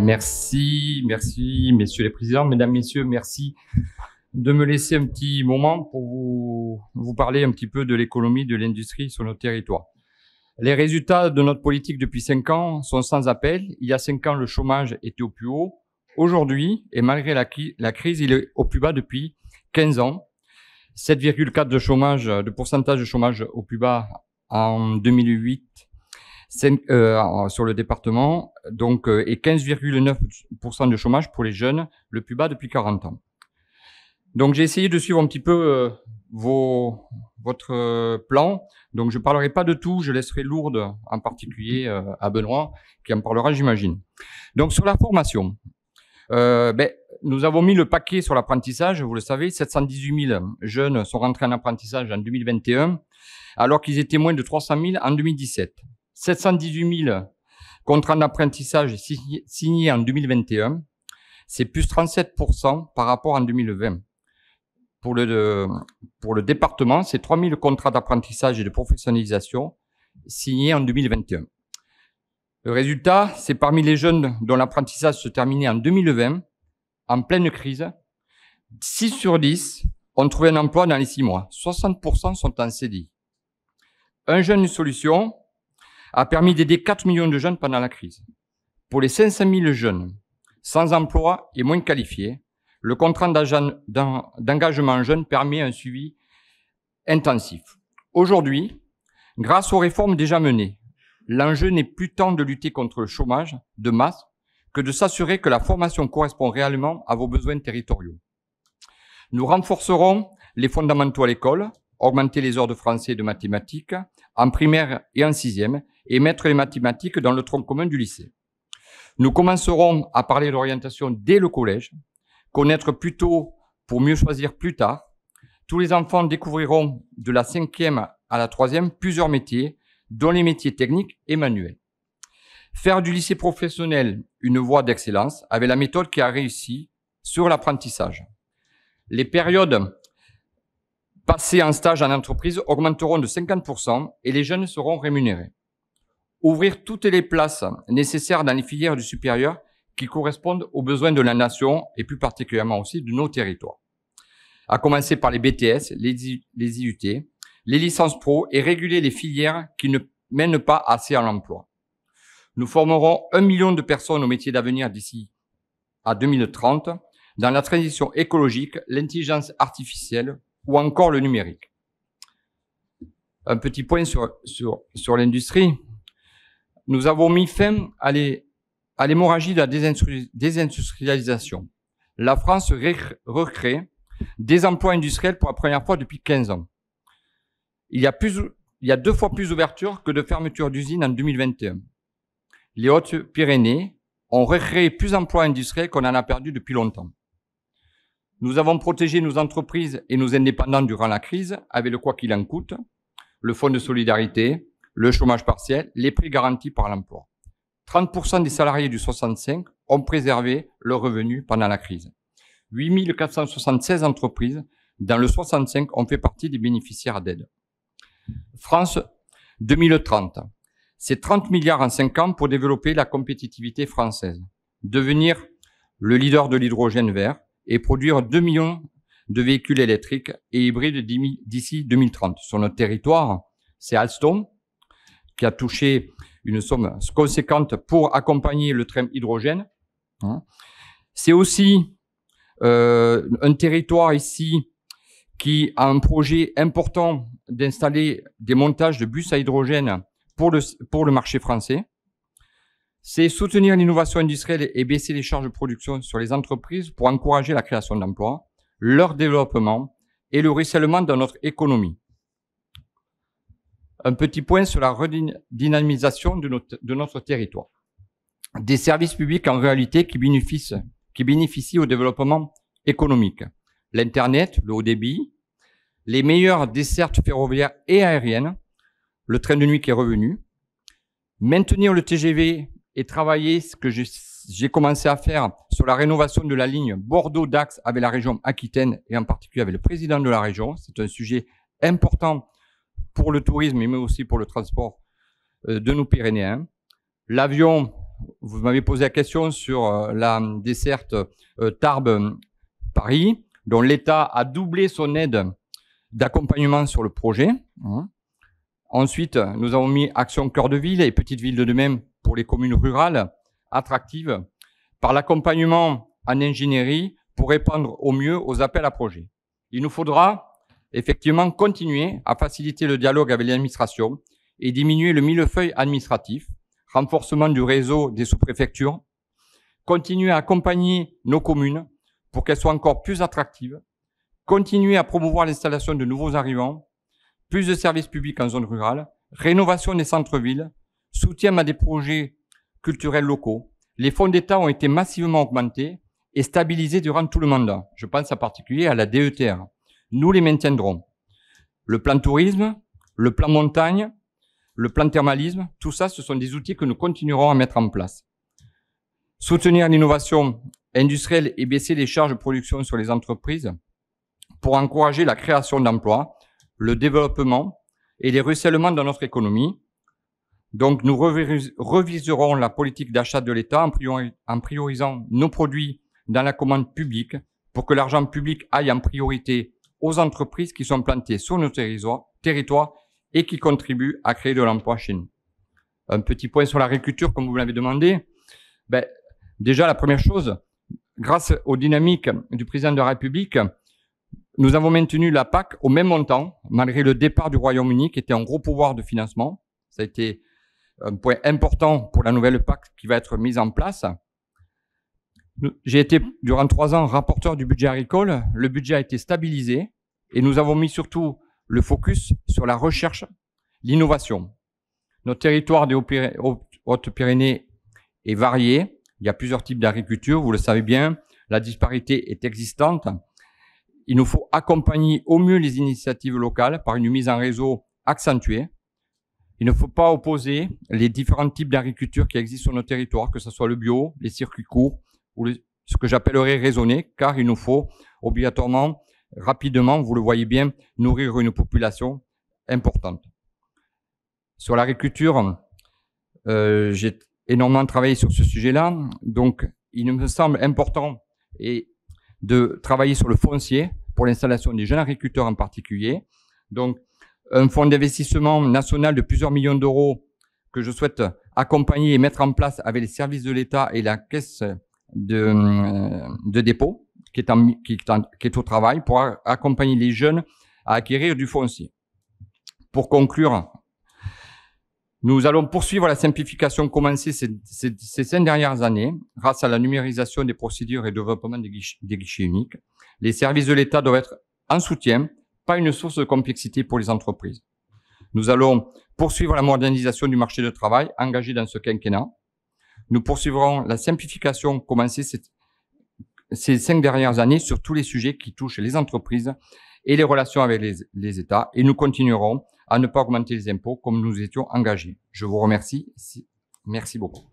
Merci, messieurs les présidents, mesdames, messieurs, merci de me laisser un petit moment pour vous parler un petit peu de l'économie, de l'industrie sur notre territoire. Les résultats de notre politique depuis 5 ans sont sans appel. Il y a 5 ans, le chômage était au plus haut. Aujourd'hui, et malgré la crise, il est au plus bas depuis 15 ans. 7,4 de pourcentage de chômage au plus bas en 2008 sur le département, donc, et 15,9% de chômage pour les jeunes, le plus bas depuis 40 ans. Donc j'ai essayé de suivre un petit peu votre plan. Donc je parlerai pas de tout, je laisserai Lourdes en particulier à Benoît qui en parlera, j'imagine. Donc sur la formation, nous avons mis le paquet sur l'apprentissage, vous le savez, 718 000 jeunes sont rentrés en apprentissage en 2021, alors qu'ils étaient moins de 300 000 en 2017. 718 000 contrats d'apprentissage signés en 2021, c'est plus 37% par rapport en 2020. Pour le département, c'est 3 000 contrats d'apprentissage et de professionnalisation signés en 2021. Le résultat, c'est parmi les jeunes dont l'apprentissage se terminait en 2020, en pleine crise, 6 sur 10 ont trouvé un emploi dans les 6 mois. 60% sont en CDI. Un jeune, une solution a permis d'aider 4 millions de jeunes pendant la crise. Pour les 500 000 jeunes sans emploi et moins qualifiés, le contrat d'engagement jeune permet un suivi intensif. Aujourd'hui, grâce aux réformes déjà menées, l'enjeu n'est plus tant de lutter contre le chômage de masse que de s'assurer que la formation correspond réellement à vos besoins territoriaux. Nous renforcerons les fondamentaux à l'école, augmenter les heures de français et de mathématiques en primaire et en 6e et mettre les mathématiques dans le tronc commun du lycée. Nous commencerons à parler d'orientation dès le collège, connaître plus tôt pour mieux choisir plus tard. Tous les enfants découvriront de la 5e à la 3e plusieurs métiers, dont les métiers techniques et manuels. Faire du lycée professionnel une voie d'excellence avec la méthode qui a réussi sur l'apprentissage. Les périodes passées en stage en entreprise augmenteront de 50% et les jeunes seront rémunérés. Ouvrir toutes les places nécessaires dans les filières du supérieur qui correspondent aux besoins de la nation et plus particulièrement aussi de nos territoires. À commencer par les BTS, les IUT, les licences pro et réguler les filières qui ne mènent pas assez à l'emploi. Nous formerons 1 million de personnes aux métiers d'avenir d'ici à 2030 dans la transition écologique, l'intelligence artificielle ou encore le numérique. Un petit point sur l'industrie. Nous avons mis fin à l'hémorragie de la désindustrialisation. La France recrée des emplois industriels pour la première fois depuis 15 ans. Il y a 2 fois plus d'ouvertures que de fermetures d'usines en 2021. Les Hautes-Pyrénées ont recréé plus d'emplois industriels qu'on en a perdu depuis longtemps. Nous avons protégé nos entreprises et nos indépendants durant la crise avec le quoi qu'il en coûte, le fonds de solidarité, le chômage partiel, les prix garantis par l'emploi. 30% des salariés du 65 ont préservé leurs revenus pendant la crise. 8 476 entreprises dans le 65 ont fait partie des bénéficiaires d'aide. France 2030, c'est 30 milliards en 5 ans pour développer la compétitivité française, devenir le leader de l'hydrogène vert et produire 2 millions de véhicules électriques et hybrides d'ici 2030. Sur notre territoire, c'est Alstom qui a touché une somme conséquente pour accompagner le train hydrogène. C'est aussi un territoire ici qui a un projet important d'installer des montages de bus à hydrogène pour le marché français. C'est soutenir l'innovation industrielle et baisser les charges de production sur les entreprises pour encourager la création d'emplois, leur développement et le ruissellement de notre économie. Un petit point sur la redynamisation de notre territoire. Des services publics en réalité qui bénéficient au développement économique. L'Internet, le haut débit, les meilleures dessertes ferroviaires et aériennes, le train de nuit qui est revenu, maintenir le TGV et travailler ce que j'ai commencé à faire sur la rénovation de la ligne Bordeaux-Dax avec la région Aquitaine et en particulier avec le président de la région. C'est un sujet important pour le tourisme, mais aussi pour le transport de nos Pyrénéens. L'avion, vous m'avez posé la question sur la desserte Tarbes-Paris, dont l'État a doublé son aide d'accompagnement sur le projet. Ensuite, nous avons mis Action Cœur de Ville et Petites Villes de demain pour les communes rurales attractives par l'accompagnement en ingénierie pour répondre au mieux aux appels à projets. Il nous faudra effectivement continuer à faciliter le dialogue avec l'administration et diminuer le millefeuille administratif, renforcement du réseau des sous-préfectures, continuer à accompagner nos communes pour qu'elles soient encore plus attractives, continuer à promouvoir l'installation de nouveaux arrivants, plus de services publics en zone rurale, rénovation des centres-villes, soutien à des projets culturels locaux. Les fonds d'État ont été massivement augmentés et stabilisés durant tout le mandat. Je pense en particulier à la DETR. Nous les maintiendrons. Le plan tourisme, le plan montagne, le plan thermalisme, tout ça, ce sont des outils que nous continuerons à mettre en place. Soutenir l'innovation industrielle et baisser les charges de production sur les entreprises pour encourager la création d'emplois, le développement et les ruissellements dans notre économie. Donc, nous reviserons la politique d'achat de l'État en priorisant nos produits dans la commande publique pour que l'argent public aille en priorité aux entreprises qui sont plantées sur nos territoires et qui contribuent à créer de l'emploi chez nous. Un petit point sur l'agriculture, comme vous l'avez demandé. Déjà, la première chose, grâce aux dynamiques du président de la République, nous avons maintenu la PAC au même montant, malgré le départ du Royaume-Uni, qui était un gros pouvoir de financement. Ça a été un point important pour la nouvelle PAC qui va être mise en place. J'ai été, durant 3 ans, rapporteur du budget agricole. Le budget a été stabilisé et nous avons mis surtout le focus sur la recherche, l'innovation. Notre territoire des Hautes-Pyrénées est varié. Il y a plusieurs types d'agriculture, vous le savez bien. La disparité est existante. Il nous faut accompagner au mieux les initiatives locales par une mise en réseau accentuée. Il ne faut pas opposer les différents types d'agriculture qui existent sur nos territoires, que ce soit le bio, les circuits courts ou ce que j'appellerais raisonné, car il nous faut obligatoirement, rapidement, vous le voyez bien, nourrir une population importante. Sur l'agriculture, j'ai énormément travaillé sur ce sujet-là, donc il me semble important de travailler sur le foncier pour l'installation des jeunes agriculteurs en particulier. Donc, un fonds d'investissement national de plusieurs millions d'euros que je souhaite accompagner et mettre en place avec les services de l'État et la caisse de dépôt qui est au travail pour accompagner les jeunes à acquérir du foncier. Pour conclure, nous allons poursuivre la simplification commencée ces 5 dernières années grâce à la numérisation des procédures et développement des guichets uniques. Les services de l'État doivent être en soutien, pas une source de complexité pour les entreprises. Nous allons poursuivre la modernisation du marché du travail engagé dans ce quinquennat. Nous poursuivrons la simplification commencée ces 5 dernières années sur tous les sujets qui touchent les entreprises et les relations avec les États. Et nous continuerons à ne pas augmenter les impôts comme nous étions engagés. Je vous remercie. Merci beaucoup.